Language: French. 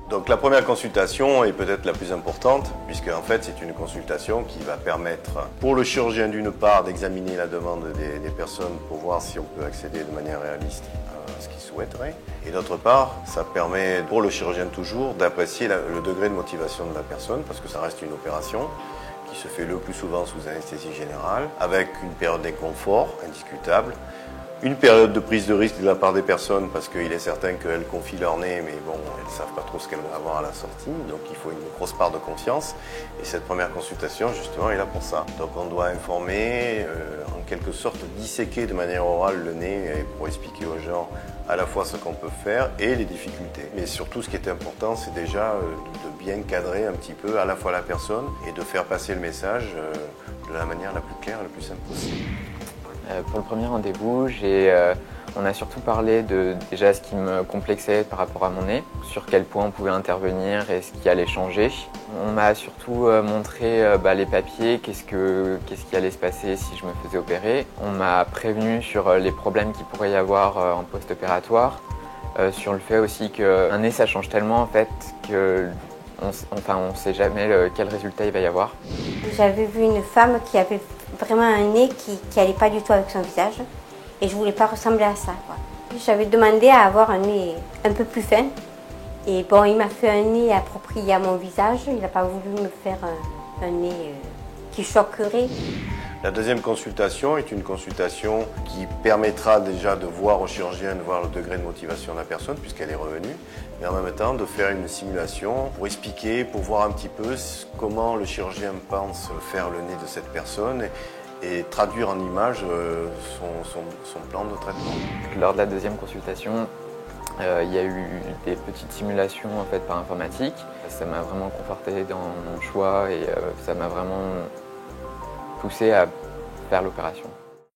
Donc la première consultation est peut-être la plus importante, puisque en fait c'est une consultation qui va permettre pour le chirurgien d'une part d'examiner la demande des personnes pour voir si on peut accéder de manière réaliste à ce qu'il souhaiterait, et d'autre part ça permet pour le chirurgien toujours d'apprécier le degré de motivation de la personne, parce que ça reste une opération qui se fait le plus souvent sous anesthésie générale, avec une période d'inconfort indiscutable, une période de prise de risque de la part des personnes, parce qu'il est certain qu'elles confient leur nez, mais bon, elles ne savent pas trop ce qu'elles vont avoir à la sortie, donc il faut une grosse part de confiance. Et cette première consultation, justement, est là pour ça. Donc on doit informer, en quelque sorte disséquer de manière orale le nez pour expliquer aux gens à la fois ce qu'on peut faire et les difficultés. Mais surtout, ce qui est important, c'est déjà de bien cadrer un petit peu à la fois la personne et de faire passer le message de la manière la plus claire et la plus simple possible. Pour le premier rendez-vous, on a surtout parlé de déjà ce qui me complexait par rapport à mon nez, sur quel point on pouvait intervenir et ce qui allait changer. On m'a surtout montré les papiers, qu'est-ce qui allait se passer si je me faisais opérer. On m'a prévenu sur les problèmes qu'il pourrait y avoir en post-opératoire, sur le fait aussi qu'un nez ça change tellement en fait qu'on ne sait jamais quel résultat il va y avoir. J'avais vu une femme qui avait vraiment un nez qui n'allait pas du tout avec son visage et je voulais pas ressembler à ça, quoi. J'avais demandé à avoir un nez un peu plus fin et bon, il m'a fait un nez approprié à mon visage, il n'a pas voulu me faire un nez qui choquerait. La deuxième consultation est une consultation qui permettra déjà de voir au chirurgien, de voir le degré de motivation de la personne puisqu'elle est revenue, mais en même temps de faire une simulation pour expliquer, pour voir un petit peu comment le chirurgien pense faire le nez de cette personne et traduire en images son plan de traitement. Lors de la deuxième consultation, il y a eu des petites simulations en fait, par informatique. Ça m'a vraiment conforté dans mon choix et ça m'a vraiment poussé à faire l'opération.